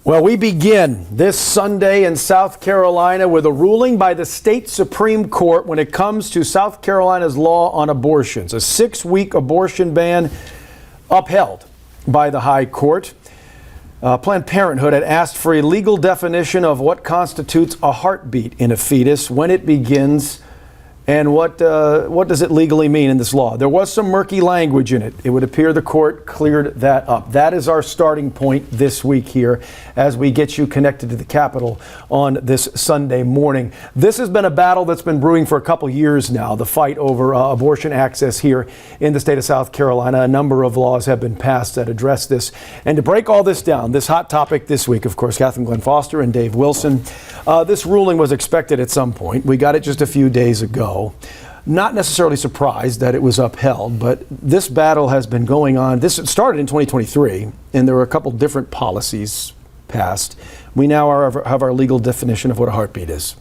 Well, we begin this Sunday in South Carolina with a ruling by the state Supreme Court when it comes to South Carolina's law on abortions. A 6-week abortion ban upheld by the High Court. Planned Parenthood had asked for a legal definition of what constitutes a heartbeat in a fetus, when it begins, and what does it legally mean in this law. There was some murky language in it. It would appear the court cleared that up. That is our starting point this week here as we get you connected to the Capitol on this Sunday morning. This has been a battle that's been brewing for a couple years now, the fight over abortion access here in the state of South Carolina. A number of laws have been passed that address this. And to break all this down, this hot topic this week, of course, Catherine Glenn Foster and Dave Wilson. This ruling was expected at some point. We got it just a few days ago. Not necessarily surprised that it was upheld, but this battle has been going on. This started in 2023, and there were a couple different policies passed. We now have our legal definition of what a heartbeat is.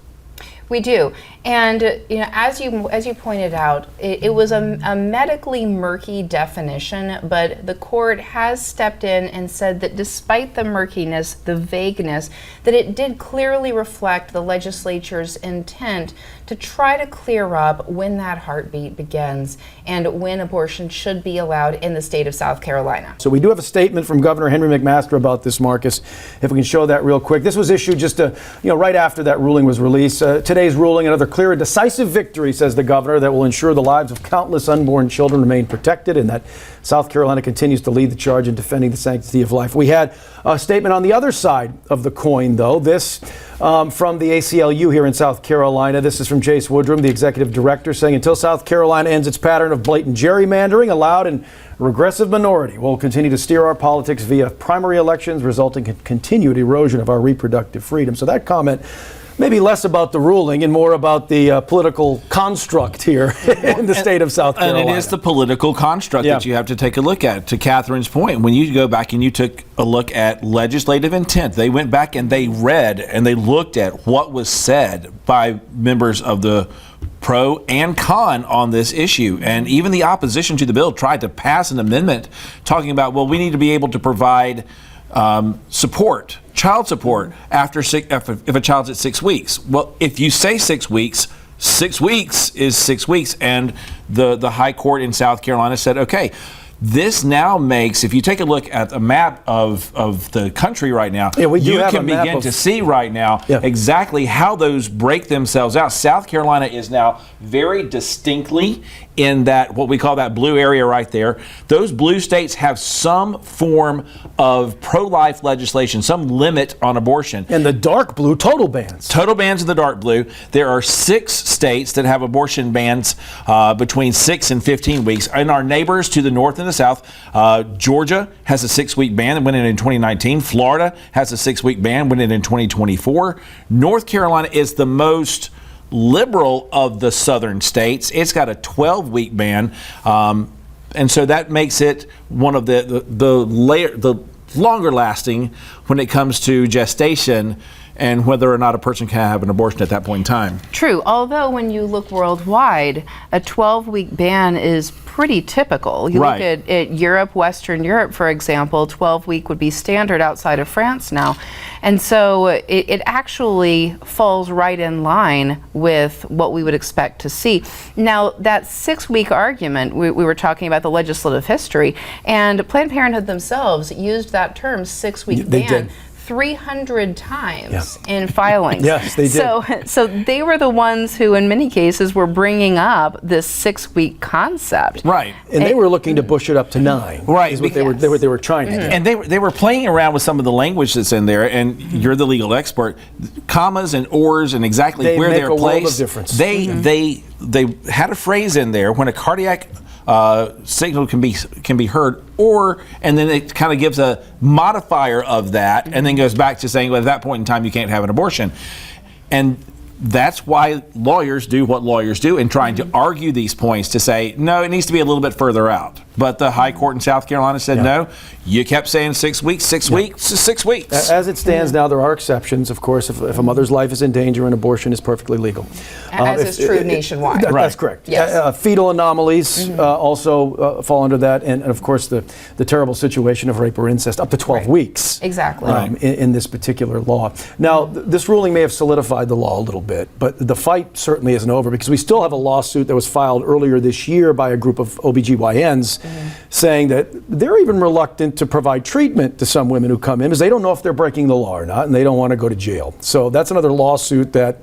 We do. And as you pointed out, it was a medically murky definition, but the court has stepped in and said that despite the murkiness, the vagueness, that it did clearly reflect the legislature's intent to try to clear up when that heartbeat begins and when abortion should be allowed in the state of South Carolina. So we do have a statement from Governor Henry McMaster about this, Marcus, if we can show that real quick. This was issued just right after that ruling was released. Today's ruling, another clear and decisive victory, says the governor, that will ensure the lives of countless unborn children remain protected and that South Carolina continues to lead the charge in defending the sanctity of life. We had a statement on the other side of the coin, though. This from the ACLU here in South Carolina. This is from Jace Woodrum, the executive director, saying until South Carolina ends its pattern of blatant gerrymandering, allowed and regressive minority, we'll continue to steer our politics via primary elections, resulting in continued erosion of our reproductive freedom. So that comment maybe less about the ruling and more about the political construct here in the state of South Carolina. And it is the political construct that you have to take a look at. To Catherine's point, when you go back and you took a look at legislative intent, they went back and they read and they looked at what was said by members of the pro and con on this issue. And even the opposition to the bill tried to pass an amendment talking about, well, we need to be able to provide child support if a child's at 6 weeks. Well, if you say 6 weeks, 6 weeks is 6 weeks. And the High Court in South Carolina said, okay, this now makes, if you take a look at a map of the country right now, you can begin to see right now exactly how those break themselves out. South Carolina is now very distinctly in that, what we call that blue area right there. Those blue states have some form of pro-life legislation, some limit on abortion. And the dark blue, total bans. Total bans in the dark blue. There are 6 states that have abortion bans between 6 and 15 weeks. In our neighbors to the north and the south, Georgia has a 6-week ban that went in 2019. Florida has a 6-week ban, went in 2024. North Carolina is the most liberal of the southern states. It's got a 12-week ban, and so that makes it one of the longer lasting when it comes to gestation and whether or not a person can have an abortion at that point in time. True, although when you look worldwide, a 12-week ban is pretty typical. You look at Europe, Western Europe, for example, 12-week would be standard outside of France now. And so it actually falls right in line with what we would expect to see. Now, that 6-week argument, we were talking about the legislative history, and Planned Parenthood themselves used that term, 6-week ban. Did. 300 times in filings. Yes, they did. So they were the ones who, in many cases, were bringing up this 6-week concept. Right, and they were looking to push it up to 9. Right, is what they were trying to do. And they were playing around with some of the language that's in there. And you're the legal expert. Commas and ors and exactly where they're placed. World of difference. They had a phrase in there when a cardiac signal can be heard, and then it kind of gives a modifier of that, and then goes back to saying, well, at that point in time, you can't have an abortion. And that's why lawyers do what lawyers do in trying to argue these points, to say, no, it needs to be a little bit further out. But the High Court in South Carolina said no. You kept saying 6 weeks, 6 weeks, 6 weeks. As it stands now, there are exceptions. Of course, if a mother's life is in danger, an abortion is perfectly legal. As is true nationwide. That's correct. Yes. Fetal anomalies also fall under that, and of course the terrible situation of rape or incest, up to 12 weeks. Exactly. In this particular law. Now, this ruling may have solidified the law a little bit, but the fight certainly isn't over, because we still have a lawsuit that was filed earlier this year by a group of OBGYNs saying that they're even reluctant to provide treatment to some women who come in because they don't know if they're breaking the law or not, and they don't want to go to jail. So that's another lawsuit that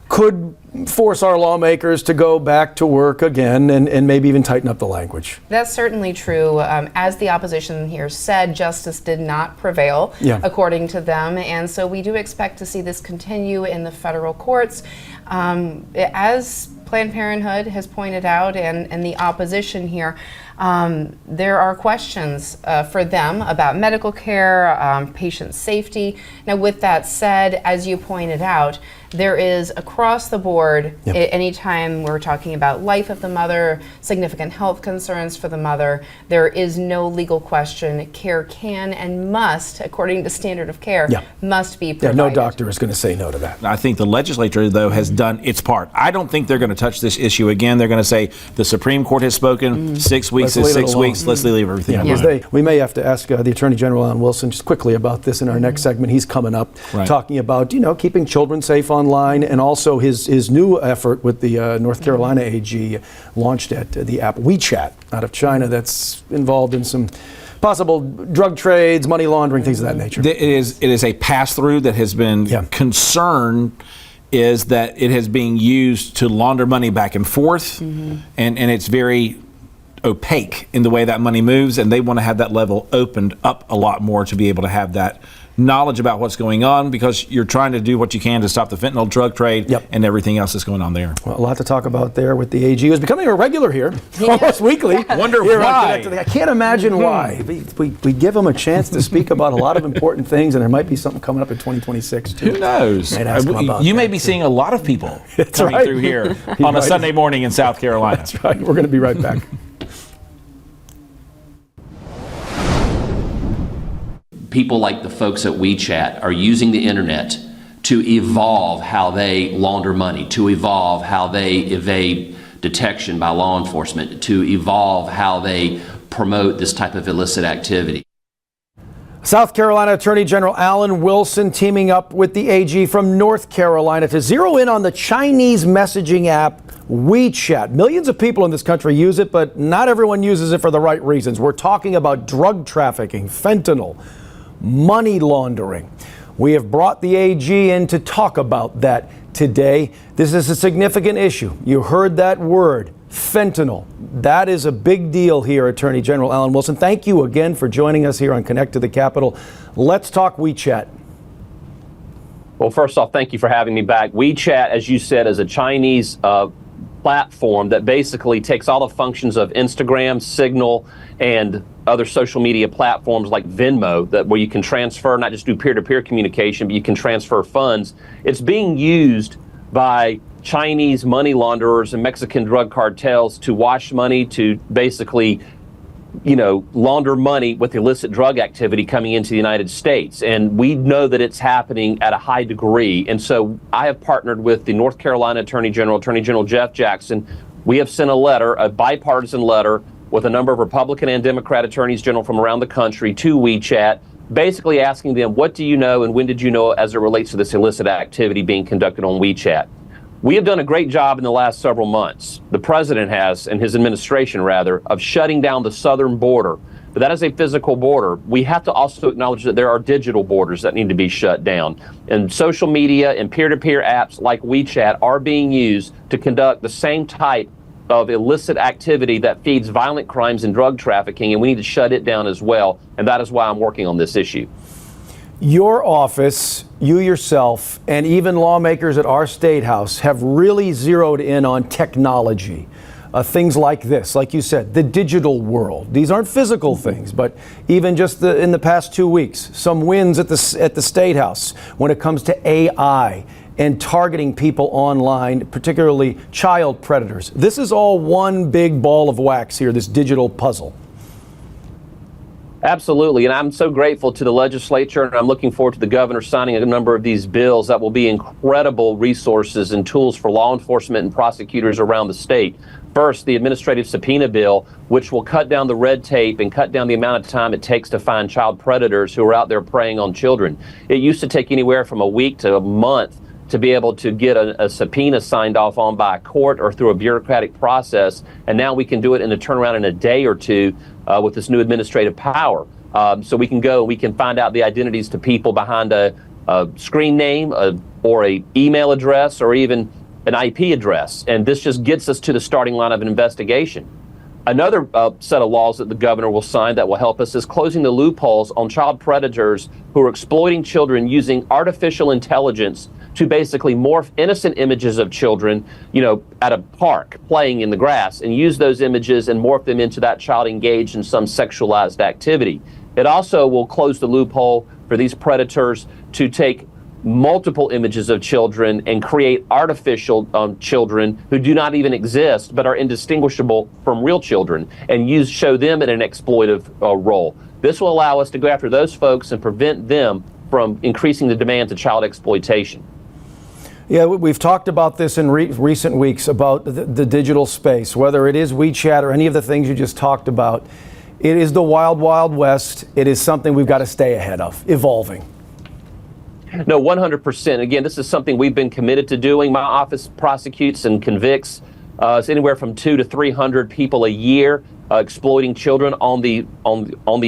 could force our lawmakers to go back to work again and maybe even tighten up the language. That's certainly true. As the opposition here said, justice did not prevail, according to them, and so we do expect to see this continue in the federal courts. As Planned Parenthood has pointed out, and the opposition here, there are questions for them about medical care, patient safety. Now, with that said, as you pointed out, there is across the board, anytime we're talking about life of the mother, significant health concerns for the mother, there is no legal question. Care can and must, according to standard of care, must be provided. No doctor is going to say no to that. I think the legislature, though, has done its part. I don't think they're going to touch this issue again. They're going to say the Supreme Court has spoken. 6 weeks is 6 weeks. Let's leave everything alone. We may have to ask the Attorney General Alan Wilson just quickly about this in our next segment. He's coming up talking about, keeping children safe online, and also his new effort with the North Carolina AG launched at the app WeChat out of China that's involved in some possible drug trades, money laundering, things of that nature. It is a pass-through that has been concern is that it has been used to launder money back and forth, and it's very opaque in the way that money moves, and they want to have that level opened up a lot more to be able to have that knowledge about what's going on, because you're trying to do what you can to stop the fentanyl drug trade and everything else that's going on there. Well, a lot to talk about there with the AG, who's becoming a regular here, almost weekly. Wonder why. I can't imagine why. We give him a chance to speak about a lot of important things, and there might be something coming up in 2026 too. Who knows? You may be seeing a lot of people coming through here on a Sunday morning in South Carolina. That's right. We're going to be right back. People like the folks at WeChat are using the internet to evolve how they launder money, to evolve how they evade detection by law enforcement, to evolve how they promote this type of illicit activity. South Carolina Attorney General Alan Wilson teaming up with the AG from North Carolina to zero in on the Chinese messaging app WeChat. Millions of people in this country use it, but not everyone uses it for the right reasons. We're talking about drug trafficking, fentanyl, money laundering. We have brought the AG in to talk about that today. This is a significant issue. You heard that word, fentanyl. That is a big deal here, Attorney General Alan Wilson. Thank you again for joining us here on Connect to the Capitol. Let's talk WeChat. Well, first off, thank you for having me back. WeChat, as you said, is a Chinese platform that basically takes all the functions of Instagram, Signal, and other social media platforms like Venmo, where you can transfer, not just do peer-to-peer communication, but you can transfer funds. It's being used by Chinese money launderers and Mexican drug cartels to wash money, to basically, launder money with illicit drug activity coming into the United States. And we know that it's happening at a high degree. And so I have partnered with the North Carolina Attorney General Jeff Jackson. We have sent a letter, a bipartisan letter, with a number of Republican and Democrat attorneys general from around the country to WeChat, basically asking them, what do you know and when did you know as it relates to this illicit activity being conducted on WeChat? We have done a great job in the last several months. The president has, and his administration rather, of shutting down the southern border. But that is a physical border. We have to also acknowledge that there are digital borders that need to be shut down. And social media and peer-to-peer apps like WeChat are being used to conduct the same type of illicit activity that feeds violent crimes and drug trafficking, and we need to shut it down as well. And that is why I'm working on this issue. Your office, you yourself, and even lawmakers at our State House have really zeroed in on technology. Things like this, like you said, the digital world. These aren't physical things, but even just in the past 2 weeks, some wins at the State House when it comes to AI and targeting people online, particularly child predators. This is all one big ball of wax here, this digital puzzle. Absolutely, and I'm so grateful to the legislature, and I'm looking forward to the governor signing a number of these bills that will be incredible resources and tools for law enforcement and prosecutors around the state. First, the administrative subpoena bill, which will cut down the red tape and cut down the amount of time it takes to find child predators who are out there preying on children. It used to take anywhere from a week to a month to be able to get a subpoena signed off on by a court or through a bureaucratic process, and now we can do it in a turnaround in a day or two with this new administrative power. So we can go, we can find out the identities to people behind a screen name or a email address or even an IP address, and this just gets us to the starting line of an investigation. Another set of laws that the governor will sign that will help us is closing the loopholes on child predators who are exploiting children using artificial intelligence to basically morph innocent images of children, at a park playing in the grass, and use those images and morph them into that child engaged in some sexualized activity. It also will close the loophole for these predators to take multiple images of children and create artificial children who do not even exist but are indistinguishable from real children and show them in an exploitive role. This will allow us to go after those folks and prevent them from increasing the demand to child exploitation. Yeah, we've talked about this in recent weeks about the digital space, whether it is WeChat or any of the things you just talked about. It is the wild, wild west. It is something we've got to stay ahead of, evolving. No, 100%. Again, this is something we've been committed to doing. My office prosecutes and convicts anywhere from 200 to 300 people a year exploiting children on the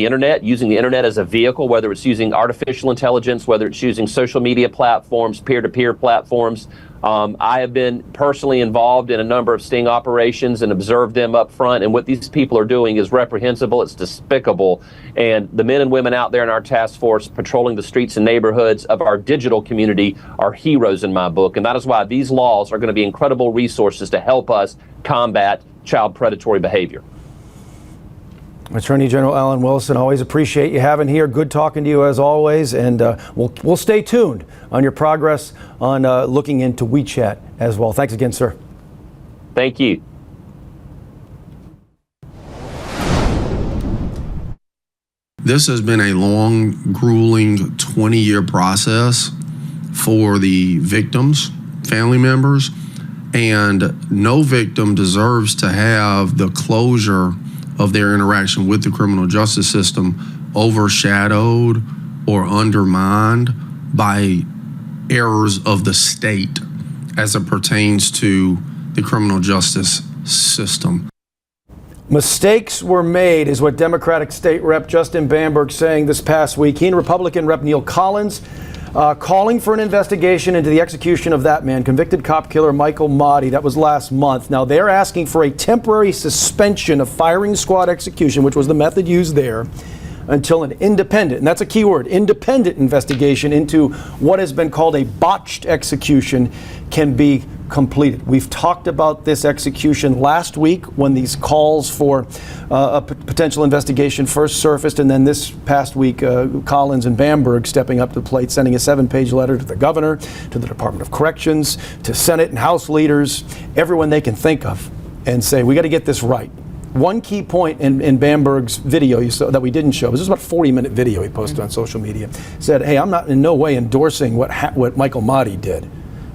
internet, using the internet as a vehicle, whether it's using artificial intelligence, whether it's using social media platforms, peer-to-peer platforms. I have been personally involved in a number of sting operations and observed them up front, and what these people are doing is reprehensible, it's despicable, and the men and women out there in our task force patrolling the streets and neighborhoods of our digital community are heroes in my book, and that is why these laws are going to be incredible resources to help us combat child predatory behavior. Attorney General Alan Wilson, always appreciate you having here. Good talking to you as always, and we'll stay tuned on your progress on looking into WeChat as well. Thanks again, sir. Thank you. This has been a long, grueling 20-year process for the victims, family members, and no victim deserves to have the closure of their interaction with the criminal justice system overshadowed or undermined by errors of the state as it pertains to the criminal justice system. Mistakes were made, is what Democratic State Rep Justin Bamberg saying this past week. He and Republican Rep Neil Collins calling for an investigation into the execution of that man, convicted cop killer Mikal Mahdi. That was last month. Now they're asking for a temporary suspension of firing squad execution, which was the method used there, until an independent, and that's a key word, independent investigation into what has been called a botched execution can be completed. We've talked about this execution last week when these calls for a potential investigation first surfaced, and then this past week Collins and Bamberg stepping up to the plate, sending a 7-page letter to the governor, to the Department of Corrections, to Senate and House leaders, everyone they can think of, and say we got to get this right. One key point in Bamberg's video you saw that we didn't show, this was about a 40-minute video he posted on social media, said, hey, I'm not in no way endorsing what Mikal Mahdi did,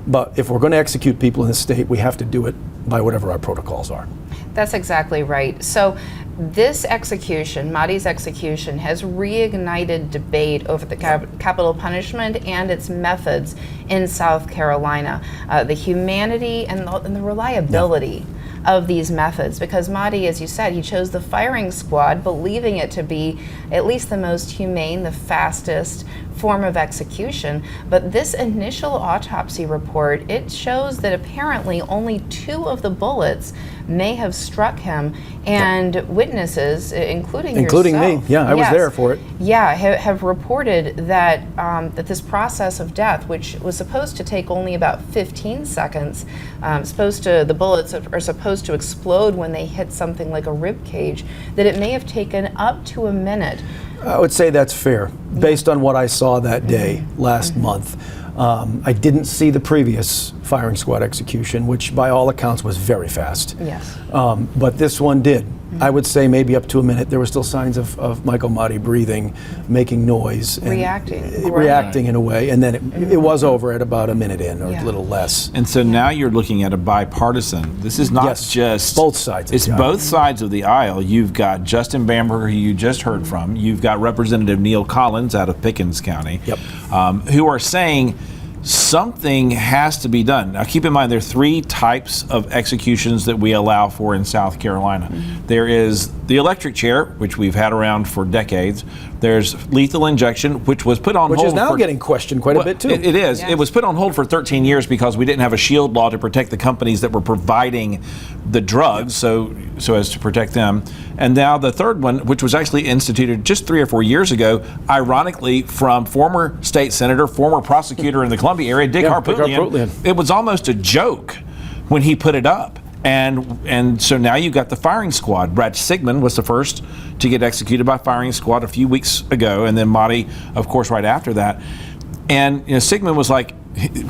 but if we're going to execute people in this state, we have to do it by whatever our protocols are. That's exactly right. So this execution, Mahdi's execution, has reignited debate over the capital punishment and its methods in South Carolina. The humanity and the reliability of these methods, because Mahdi, as you said, he chose the firing squad, believing it to be at least the most humane, the fastest form of execution. But this initial autopsy report, it shows that apparently only 2 of the bullets may have struck him, and witnesses, including yourself, me, yeah, I was there for it. Yeah, have reported that that this process of death, which was supposed to take only about 15 seconds, the bullets are supposed to explode when they hit something like a rib cage, that it may have taken up to a minute. I would say that's fair, based on what I saw that day last month. I didn't see the previous firing squad execution, which by all accounts was very fast. Yes. But this one did. I would say maybe up to a minute. There were still signs of Mikal Mahdi breathing, making noise. And reacting in a way. And then it was over at about a minute in, or a little less. And so now you're looking at a bipartisan. This is not just both sides. It's both sides of the aisle. You've got Justin Bamberger, who you just heard from. You've got Representative Neil Collins out of Pickens County, who are saying something has to be done. Now, keep in mind, there are 3 types of executions that we allow for in South Carolina. There is the electric chair, which we've had around for decades. There's lethal injection, which was put on hold. Which is now getting questioned quite a bit, too. It is. Yes. It was put on hold for 13 years because we didn't have a shield law to protect the companies that were providing the drugs, so as to protect them. And now the third one, which was actually instituted just 3 or 4 years ago, ironically from former state senator, former prosecutor in the Columbia area, Dick Harpootlian. It was almost a joke when he put it up. And so now you've got the firing squad. Brad Sigmund was the first to get executed by firing squad a few weeks ago, and then Mahdi, of course, right after that. And Sigmund was like,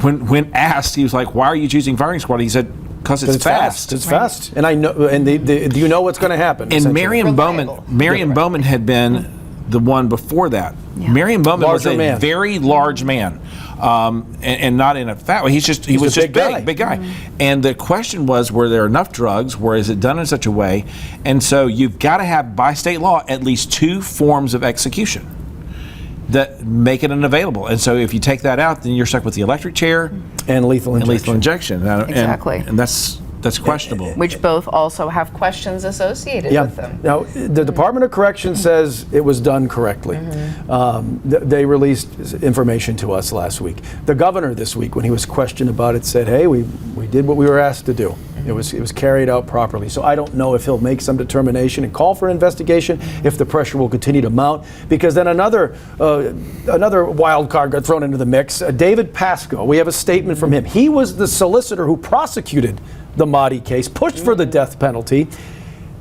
when asked, he was like, "Why are you choosing firing squad?" He said, "Because it's fast. It's fast." And I know. And do you know what's going to happen? And Marion Bowman had been the one before that. Yeah. Marion Bowman was a very large man. And not in a fat way. He was just big guy. And the question was, were there enough drugs? Is it done in such a way? And so you've got to have, by state law, at least 2 forms of execution that make it unavailable. And so if you take that out, then you're stuck with the electric chair and lethal injection. Exactly. And that's questionable. Which both also have questions associated with them. Now, the Department of Corrections says it was done correctly. They released information to us last week. The governor this week, when he was questioned about it, said, "Hey, we did what we were asked to do. It was carried out properly." So I don't know if he'll make some determination and call for an investigation, if the pressure will continue to mount, because then another wild card got thrown into the mix. David Pasco, we have a statement from him. He was the solicitor who prosecuted the Mahdi case, pushed for the death penalty,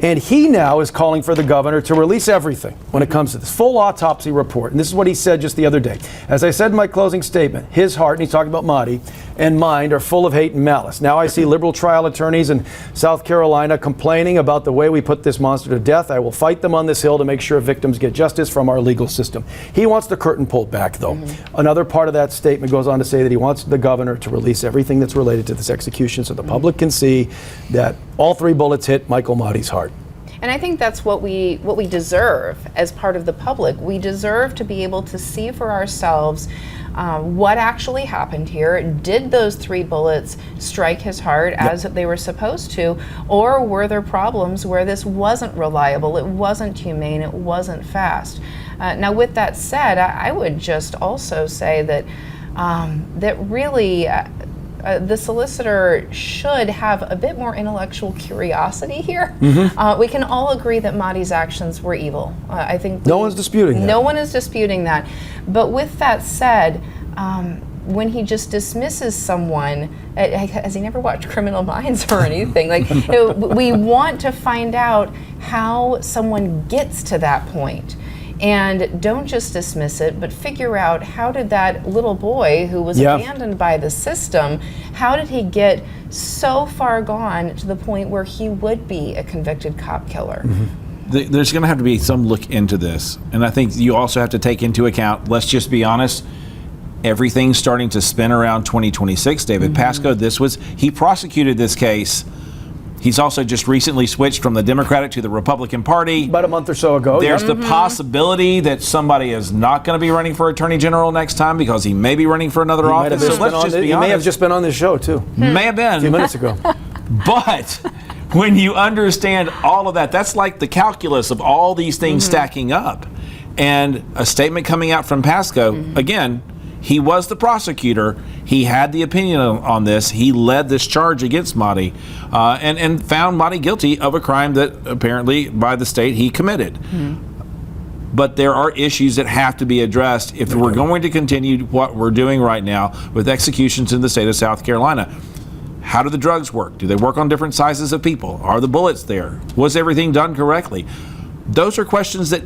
and he now is calling for the governor to release everything when it comes to this full autopsy report. And this is what he said just the other day. "As I said in my closing statement, his heart," and he's talking about Mahdi, "and mind are full of hate and malice. Now I see liberal trial attorneys in South Carolina complaining about the way we put this monster to death. I will fight them on this hill to make sure victims get justice from our legal system." He wants the curtain pulled back, though. Another part of that statement goes on to say that he wants the governor to release everything that's related to this execution so the public can see that all 3 bullets hit Mikal Mahdi's heart. And I think that's what we deserve as part of the public. We deserve to be able to see for ourselves what actually happened here. Did those 3 bullets strike his heart as they were supposed to, or were there problems where this wasn't reliable, it wasn't humane, it wasn't fast? Now, with that said, I would just also say that that really the solicitor should have a bit more intellectual curiosity here. We can all agree that Mahdi's actions were evil. I think no one's disputing that. No one is disputing that. But with that said, when he just dismisses someone, has he never watched Criminal Minds or anything? Like, we want to find out how someone gets to that point. And don't just dismiss it, but figure out, how did that little boy who was abandoned by the system, how did he get so far gone to the point where he would be a convicted cop killer? There's going to have to be some look into this. And I think you also have to take into account, let's just be honest, everything's starting to spin around 2026. David Pasco, he prosecuted this case. He's also just recently switched from the Democratic to the Republican Party. About a month or so ago. There's the possibility that somebody is not going to be running for Attorney General next time because he may be running for another office. So let's just be honest. He may have just been on this show, too. May have been. A few minutes ago. But when you understand all of that, that's like the calculus of all these things stacking up. And a statement coming out from Pasco, again, he was the prosecutor. He had the opinion on this. He led this charge against Mahdi and found Mahdi guilty of a crime that apparently by the state he committed. But there are issues that have to be addressed if we're going to continue what we're doing right now with executions in the state of South Carolina. How do the drugs work? Do they work on different sizes of people? Are the bullets there? Was everything done correctly? Those are questions that,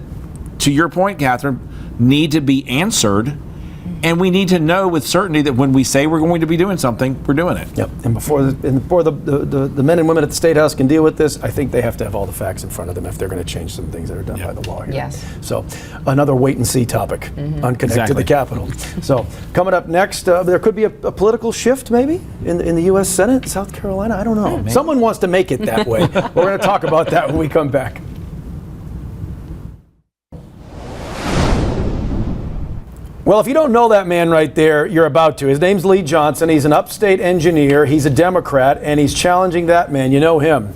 to your point, Catherine, need to be answered. And we need to know with certainty that when we say we're going to be doing something, we're doing it. Yep. And before the men and women at the State House can deal with this, I think they have to have all the facts in front of them if they're going to change some things that are done by the law here. Yes. So another wait and see topic on Connect to the Capitol. So coming up next, there could be a political shift maybe in the U.S. Senate, South Carolina. I don't know. Someone wants to make it that way. We're going to talk about that when we come back. Well, if you don't know that man right there, you're about to. His name's Lee Johnson. He's an upstate engineer. He's a Democrat, and he's challenging that man. You know him.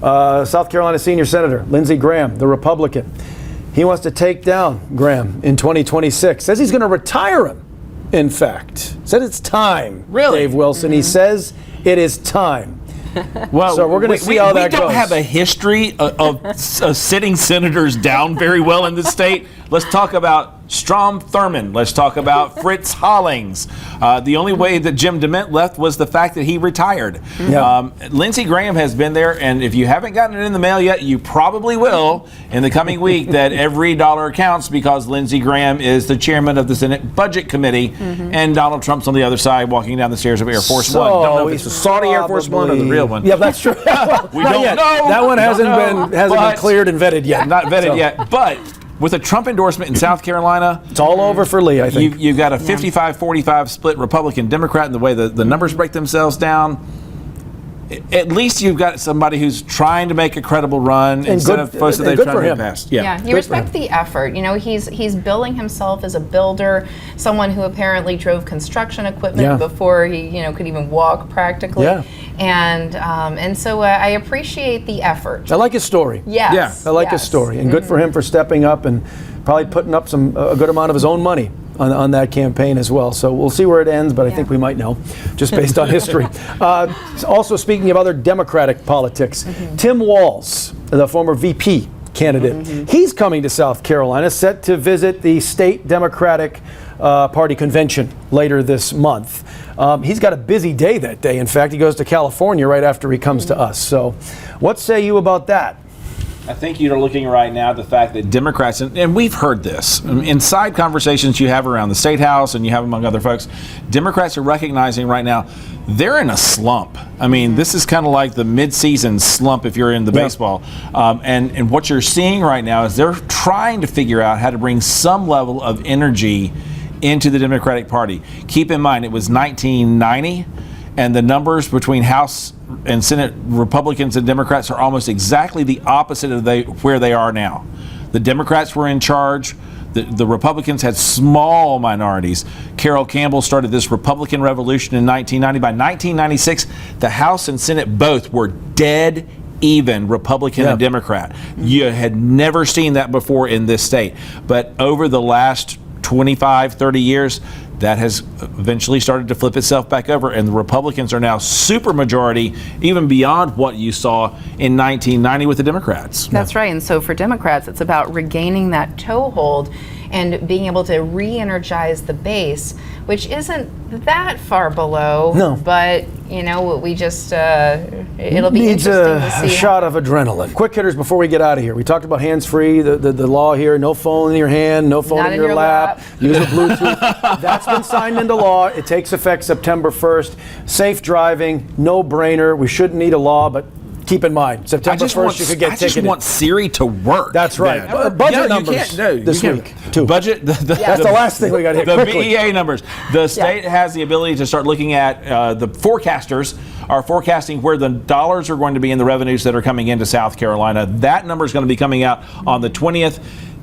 South Carolina Senior Senator Lindsey Graham, the Republican. He wants to take down Graham in 2026. Says he's going to retire him, in fact. Said it's time, Really? Dave Wilson. He says it is time. Well, So we're gonna see how that We don't goes. have a history of sitting senators down very well in this state. Let's talk about Strom Thurmond. Let's talk about Fritz Hollings. The only way that Jim DeMint left was the fact that he retired. Yeah. Lindsey Graham has been there, and if you haven't gotten it in the mail yet, you probably will in the coming week, that every dollar counts because Lindsey Graham is the chairman of the Senate Budget Committee, and Donald Trump's on the other side walking down the stairs of Air Force One. Don't know if it's the Saudi Air Force One or the real one. Yeah, that's true. Well, We not don't yet. know. That one We hasn't don't know. been But- cleared and vetted yet. Not vetted So, yet, but with a Trump endorsement in South Carolina, It's all over for Lee, I think. you've got a 55-45 split Republican-Democrat, and the way the numbers break themselves down, at least you've got somebody who's trying to make a credible run instead of folks that they've good tried for to him. get past. Yeah, Good you for respect him. the effort. You know, he's billing himself as a builder, someone who apparently drove construction equipment Yeah. before he, could even walk practically. Yeah. And so I appreciate the effort. I like his story. Yes. I like his yes. story, and good for him for stepping up and probably putting up a good amount of his own money on that campaign as well. So we'll see where it ends, but I think we might know, just based on history. Also, speaking of other Democratic politics, Tim Walz, the former VP candidate, he's coming to South Carolina, set to visit the state Democratic Party convention later this month. He's got a busy day that day. In fact, he goes to California right after he comes to us. So what say you about that? I think you're looking right now at the fact that Democrats, and we've heard this inside conversations you have around the State House and you have among other folks, Democrats are recognizing right now they're in a slump. I mean, this is kind of like the mid-season slump if you're in the baseball. And what you're seeing right now is they're trying to figure out how to bring some level of energy into the Democratic Party. Keep in mind, it was 1990, and the numbers between House and Senate Republicans and Democrats are almost exactly the opposite of where they are now. The Democrats were in charge. The Republicans had small minorities. Carol Campbell started this Republican revolution in 1990. By 1996, the House and Senate both were dead even Republican and Democrat. You had never seen that before in this state. But over the last 25, 30 years, that has eventually started to flip itself back over, and the Republicans are now super majority, even beyond what you saw in 1990 with the Democrats. That's right. And so for Democrats, it's about regaining that toehold and being able to re-energize the base, which isn't that far below. No. But, we just, it'll be Needs interesting to a see. shot of adrenaline. Quick hitters before we get out of here. We talked about hands-free, the law here, no phone in your hand, no phone Not in your lap, use a Bluetooth. That's been signed into law. It takes effect September 1st. Safe driving, no brainer. We shouldn't need a law, but keep in mind, September 1st you could get I ticketed. just want Siri to work. That's right. then. Budget You numbers can't- no, you this can't. week, too. Budget. That's the last thing we got to hit The quickly. BEA numbers. The state has the ability to start looking at the forecasters are forecasting where the dollars are going to be in the revenues that are coming into South Carolina. That number is going to be coming out on the 20th.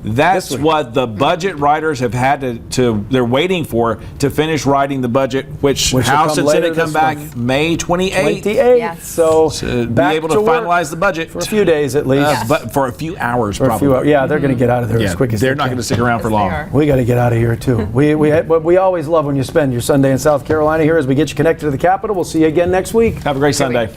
That's This week. what the budget writers have had to they're waiting for to finish writing the budget, which will House come and later Senate come this back month. May 28th. 28th. Yes. So To be back able to work finalize the budget for a few days at least. but for a few hours, For a probably. few hours. Yeah, they're going to get out of there as quick as they're they not can. going to stick around for Yes, long. they are. We got to get out of here too. We always love when you spend your Sunday in South Carolina here as we get you connected to the Capitol. We'll see you again next week. Have a great Sunday.